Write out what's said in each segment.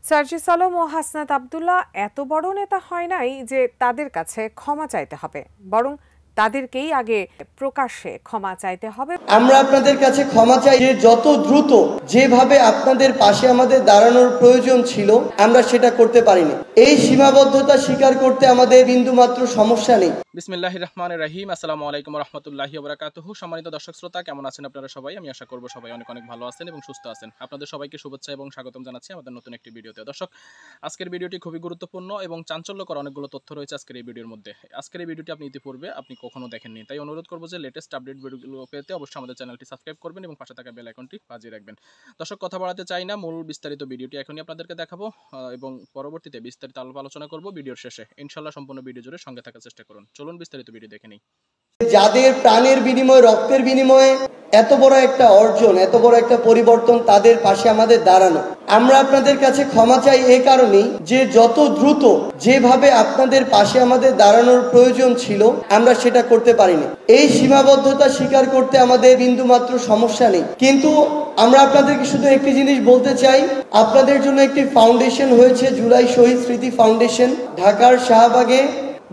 সার্জিস আলম ও হাসনাত আব্দুল্লাহ এত বড় নেতা হয় নাই যে তাদের কাছে ক্ষমা চাইতে হবে, বরং তাদেরকেই আগে প্রকাশ্যে ক্ষমা চাইতে হবে। আমরা আপনাদের কাছে ক্ষমা চাই যে যত দ্রুত যেভাবে আপনাদের পাশে আমাদের দাঁড়ানোর প্রয়োজন ছিল আমরা সেটা করতে পারিনি। এই সীমাবদ্ধতা স্বীকার করতে আমাদের বিন্দুমাত্র সমস্যা নেই। বিসমিল্লাহির রহমানির রহিম। আসসালামু আলাইকুম ওয়া রাহমাতুল্লাহি ওয়া বারাকাতুহু। সম্মানিত দর্শক শ্রোতা, কেমন আছেন আপনারা সবাই? আমি আশা করব সবাই অনেক অনেক ভালো আছেন এবং সুস্থ আছেন। আপনাদের সবাইকে শুভেচ্ছা এবং স্বাগতম জানাচ্ছি আমাদের নতুন একটি ভিডিওতে। দর্শক, আজকের ভিডিওটি খুবই গুরুত্বপূর্ণ এবং চাঞ্চল্যকর অনেকগুলো তথ্য রয়েছে আজকের এই ভিডিওর মধ্যে। আজকের এই ভিডিওটি আপনি ইতিপূর্বে কখনো দেখেননি, তাই অনুরোধ করব যে লেটেস্ট আপডেট ভিডিওগুলো পেতে অবশ্যই আমাদের চ্যানেলটি সাবস্ক্রাইব করবেন এবং পাশে থাকা বেল আইকনটি বাজিয়ে রাখবেন। দর্শক, কথা বাড়াতে চাই না, মূল বিস্তারিত ভিডিওটি এখনই আপনাদেরকে দেখাবো এবং পরবর্তীতে বিস্তারিত আলোচনা করব ভিডিওর শেষে। ইনশাআল্লাহ সম্পূর্ণ ভিডিও জুড়ে সঙ্গে থাকার চেষ্টা করুন। চলুন বিস্তারিত ভিডিও দেখে নিই। যাদের প্রাণের বিনিময়ে, রক্তের বিনিময়ে এত বড় একটা অর্জন, এত বড় একটা পরিবর্তন, তাদের পাশে আমাদের দাঁড়ানো। আমরা আপনাদের কাছে ক্ষমা চাই এই কারণেই যে যত দ্রুত যেভাবে আপনাদের পাশে আমাদের দাঁড়ানোর প্রয়োজন ছিল আমরা সেটা করতে পারিনি। এই সীমাবদ্ধতা স্বীকার করতে আমাদের বিন্দুমাত্র সমস্যা নেই, কিন্তু আমরা আপনাদেরকে শুধু একটি জিনিস বলতে চাই, আপনাদের জন্য একটি ফাউন্ডেশন হয়েছে, জুলাই শহীদ স্মৃতি ফাউন্ডেশন। ঢাকার শাহবাগে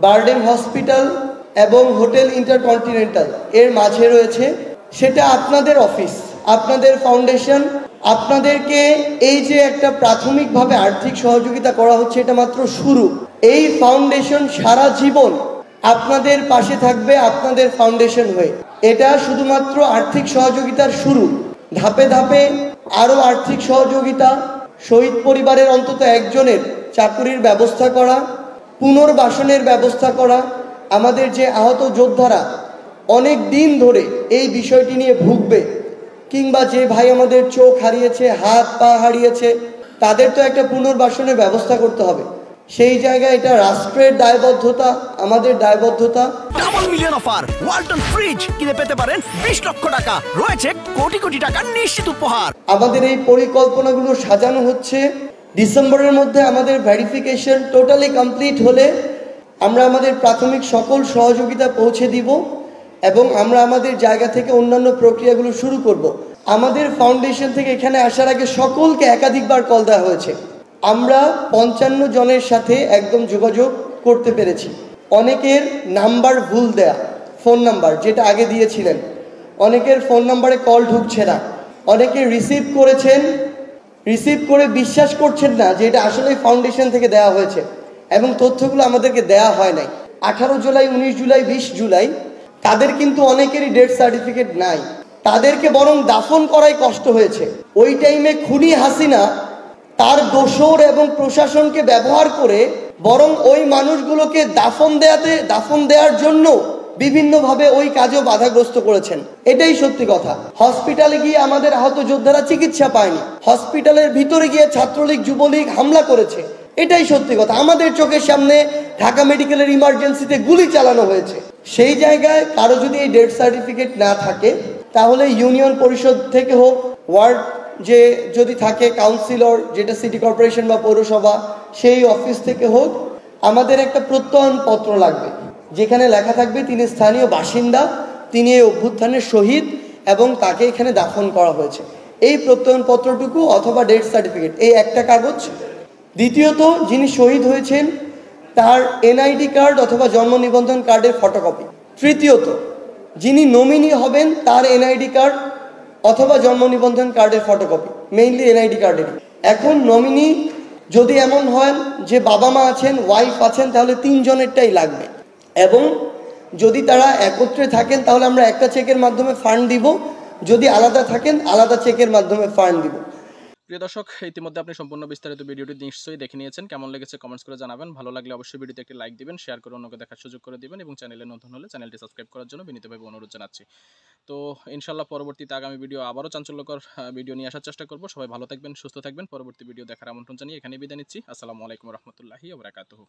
বারডেম হসপিটাল এবং হোটেল ইন্টারকন্টিনেন্টাল এর মাঝে রয়েছে। সেটা আপনাদের অফিস, আপনাদের ফাউন্ডেশন। আপনাদেরকে এই যে একটা প্রাথমিকভাবে আর্থিক সহযোগিতা করা হচ্ছে, এটা মাত্র শুরু। এই ফাউন্ডেশন সারা জীবন আপনাদের পাশে থাকবে আপনাদের ফাউন্ডেশন হয়ে। এটা শুধুমাত্র আর্থিক সহযোগিতার শুরু। ধাপে ধাপে আরও আর্থিক সহযোগিতা, শহীদ পরিবারের অন্তত একজনের চাকুরির ব্যবস্থা করা, পুনর্বাসনের ব্যবস্থা করা। আমাদের যে আহত যোদ্ধারা অনেক দিন ধরে এই বিষয়টি নিয়ে ভুগবে, কিংবা যে ভাই আমাদের চোখ হারিয়েছে, হাত পা হারিয়েছে, তাদের তো একটা পুনর্বাসনের ব্যবস্থা করতে হবে। সেই জায়গায় এটা রাষ্ট্রের দায়বদ্ধতা, আমাদের দায়বদ্ধতা। Double million offer Walton fridge কিনে পেতে পারেন 20 লক্ষ টাকা, রয়েছে কোটি কোটি টাকার নিশ্চিত উপহার। আমাদের এই পরিকল্পনাগুলো সাজানো হচ্ছে। ডিসেম্বরের মধ্যে আমাদের ভেরিফিকেশন টোটালি কমপ্লিট হলে আমরা আমাদের প্রাথমিক সকল সহযোগিতা পৌঁছে দিব এবং আমরা আমাদের জায়গা থেকে অন্যান্য প্রক্রিয়াগুলো শুরু করব। আমাদের ফাউন্ডেশন থেকে এখানে আসার আগে সকলকে একাধিকবার কল দেওয়া হয়েছে। আমরা 55 জনের সাথে একদম যোগাযোগ করতে পেরেছি। অনেকের নাম্বার ভুল দেয়া, ফোন নাম্বার যেটা আগে দিয়েছিলেন, অনেকের ফোন নাম্বারে কল ঢুকছে না। অনেকে রিসিভ করেছেন, রিসিভ করে বিশ্বাস করছেন না যে এটা আসলে ফাউন্ডেশন থেকে দেওয়া হয়েছে এবং তথ্যগুলো আমাদেরকে দেয়া হয় নাই। 18 জুলাই, 19 জুলাই, 20 জুলাই তাদের কিন্তু অনেকেরই ডেথ সার্টিফিকেট নাই। তাদেরকে বরং দাফন করাই কষ্ট হয়েছে। ওই টাইমে খুনি হাসিনা তার দোসর এবং প্রশাসনকে ব্যবহার করে বরং ওই মানুষগুলোকে দাফন দেওয়ার জন্য বিভিন্নভাবে ওই কাজেও বাধাগ্রস্ত করেছেন। এটাই সত্যি কথা। হসপিটালে গিয়ে আমাদের আহত যোদ্ধারা চিকিৎসা পায়নি, হসপিটালের ভিতরে গিয়ে ছাত্রলীগ যুবলীগ হামলা করেছে। এটাই সত্যি কথা। আমাদের চোখের সামনে ঢাকা মেডিকেলের ইমার্জেন্সিতে গুলি চালানো হয়েছে। সেই জায়গায় কারো যদি এই ডেথ সার্টিফিকেট না থাকে, তাহলে ইউনিয়ন পরিষদ থেকে হোক, ওয়ার্ড যে যদি থাকে কাউন্সিলর, যেটা সিটি কর্পোরেশন বা পৌরসভা, সেই অফিস থেকে হোক, আমাদের একটা প্রত্যয়ন পত্র লাগবে যেখানে লেখা থাকবে তিনি স্থানীয় বাসিন্দা, তিনি এই অভ্যুত্থানের শহীদ এবং তাকে এখানে দাফন করা হয়েছে। এই প্রত্যয়ন পত্রটুকু অথবা ডেথ সার্টিফিকেট, এই একটা কাগজ। দ্বিতীয়ত, যিনি শহীদ হয়েছেন তার এনআইডি কার্ড অথবা জন্ম নিবন্ধন কার্ডের ফটোকপি। তৃতীয়ত, যিনি নমিনি হবেন তার এনআইডি কার্ড অথবা জন্ম নিবন্ধন কার্ডের ফটোকপি, মেইনলি এনআইডি কার্ডের। এখন নমিনি যদি এমন হয় যে বাবা মা আছেন, ওয়াইফ আছেন, তাহলে 3 জনেরটাই লাগবে। এবং যদি তারা একত্রে থাকেন তাহলে আমরা একটা চেকের মাধ্যমে ফান্ড দিব, যদি আলাদা থাকেন আলাদা চেকের মাধ্যমে ফান্ড দিব। প্রিয় দর্শক, ইতিমধ্যে আপনি সম্পূর্ণ বিস্তারিত ভিডিওটি নিশ্চয়ই দেখে নিয়েছেন। কেমন লেগেছে কমেন্টস করে জানাবেন। ভালো লাগলে অবশ্যই ভিডিওতে একটি লাইক দিবেন, শেয়ার করে অন্যকে দেখার সুযোগ করে দিবেন এবং চ্যানেলে নতুন হলে চ্যানেলটি সাবস্ক্রাইব করার জন্য বিনীতভাবে অনুরোধ জানাচ্ছি। তো ইনশাআল্লাহ পরবর্তীতে আগামী ভিডিও আবারও চাঞ্চল্যকর ভিডিও নিয়ে আসার চেষ্টা করব। সবাই ভালো থাকবেন, সুস্থ থাকবেন। পরবর্তী ভিডিও দেখার আমন্ত্রণ জানিয়ে এখানে বিদায় নিচ্ছি। আসসালামু আলাইকুম রহমতুল্লাহি ওয়া বারাকাতুহু।